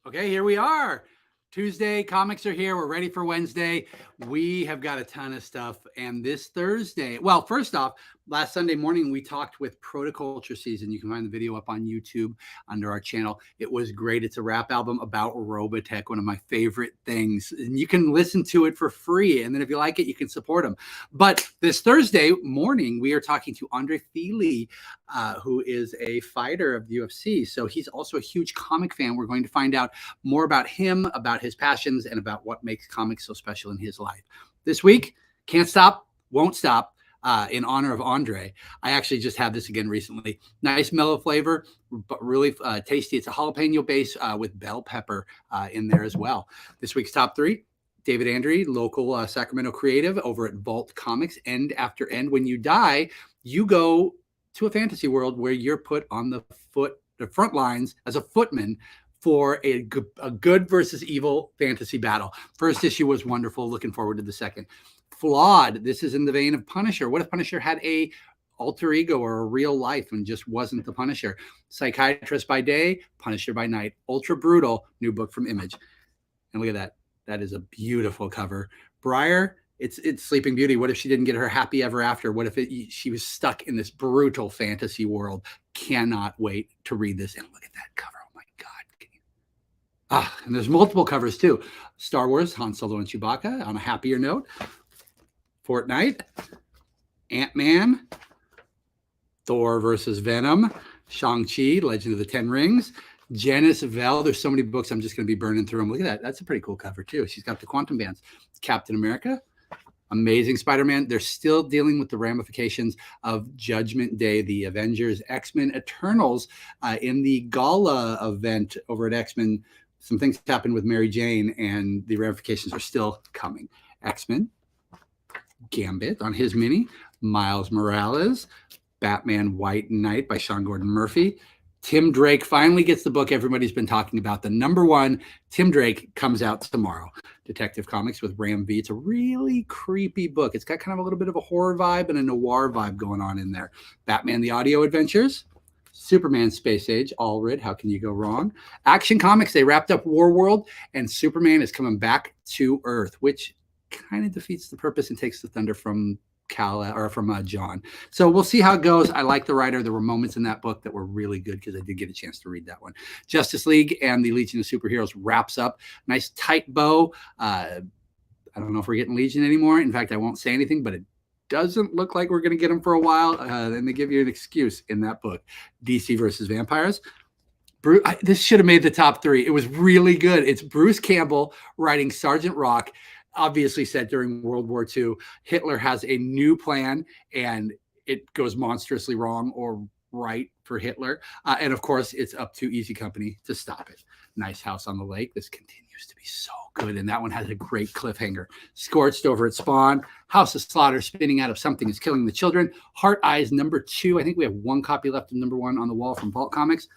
Okay, here we are. Tuesday, comics are here. We're ready for Wednesday. We have got a ton of stuff. And this Thursday, well, first off, last Sunday morning, we talked with Protoculture Season. You can find the video up on YouTube under our channel. It was great. It's a rap album about Robotech, one of my favorite things. And you can listen to it for free. And then if you like it, you can support them. But this Thursday morning, we are talking to Andre Fili, who is a fighter of the UFC. So he's also a huge comic fan. We're going to find out more about him, about his passions, and about what makes comics so special in his life. This week, Can't Stop, Won't Stop, in honor of Andre. I actually just had this again recently. Nice mellow flavor, but really tasty. It's a jalapeno base with bell pepper in there as well. This week's top three: David Andre, local Sacramento creative over at Vault Comics. End After End. When you die, you go to a fantasy world where you're put on the front lines as a footman for a good versus evil fantasy battle. First issue was wonderful. Looking forward to the second. Flawed. This is in the vein of Punisher. What if Punisher had a alter ego or a real life and just wasn't the Punisher? Psychiatrist by day, Punisher by night. Ultra Brutal, new book from Image. And look at that. That is a beautiful cover. Briar, it's Sleeping Beauty. What if she didn't get her happy ever after? What if she was stuck in this brutal fantasy world? Cannot wait to read this. And look at that cover. And there's multiple covers too. Star Wars, Han Solo and Chewbacca on a happier note. Fortnite, Ant-Man, Thor versus Venom, Shang-Chi, Legend of the Ten Rings, Janice Vell. There's so many books, I'm just going to be burning through them. Look at that. That's a pretty cool cover too. She's got the quantum bands. Captain America, Amazing Spider-Man. They're still dealing with the ramifications of Judgment Day, the Avengers, X-Men Eternals. In the gala event over at X-Men, some things happened with Mary Jane, and the ramifications are still coming. X-Men, Gambit on his mini, Miles Morales, Batman White Knight by Sean Gordon Murphy. Tim Drake finally gets the book everybody's been talking about. The #1, Tim Drake, comes out tomorrow. Detective Comics with Ram V. It's a really creepy book. It's got kind of a little bit of a horror vibe and a noir vibe going on in there. Batman the Audio Adventures, Superman Space Age, Allred, how can you go wrong? Action Comics, they wrapped up War World, and Superman is coming back to Earth, which kind of defeats the purpose and takes the thunder from John. So we'll see how it goes. I like the writer. There were moments in that book that were really good because I did get a chance to read that one. Justice League and the Legion of Superheroes wraps up. Nice tight bow. I don't know if we're getting Legion anymore. In fact, I won't say anything, but it doesn't look like we're going to get them for a while. Then they give you an excuse in that book. DC versus Vampires. This should have made the top three. It was really good. It's Bruce Campbell writing Sergeant Rock, obviously set during World War II. Hitler has a new plan, and it goes monstrously wrong or right for Hitler. And of course, it's up to Easy Company to stop it. Nice House on the Lake. This continues to be so good. And that one has a great cliffhanger. Scorched over at Spawn. House of Slaughter, spinning out of Something is Killing the Children. Heart Eyes #2. I think we have one copy left of #1 on the wall from Vault Comics.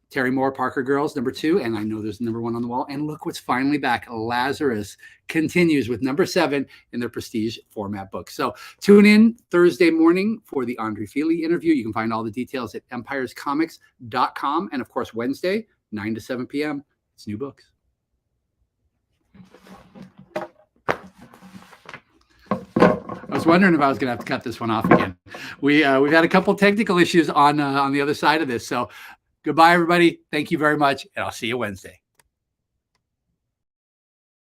Terry Moore, Parker Girls, #2. And I know there's #1 on the wall. And look what's finally back. Lazarus continues with #7 in their prestige format book. So tune in Thursday morning for the Andre Fili interview. You can find all the details at empirescomics.com. And of course, Wednesday, 9 to 7 p.m. It's new books. I was wondering if I was going to have to cut this one off again. We've had a couple technical issues on the other side of this. So goodbye, everybody. Thank you very much, and I'll see you Wednesday.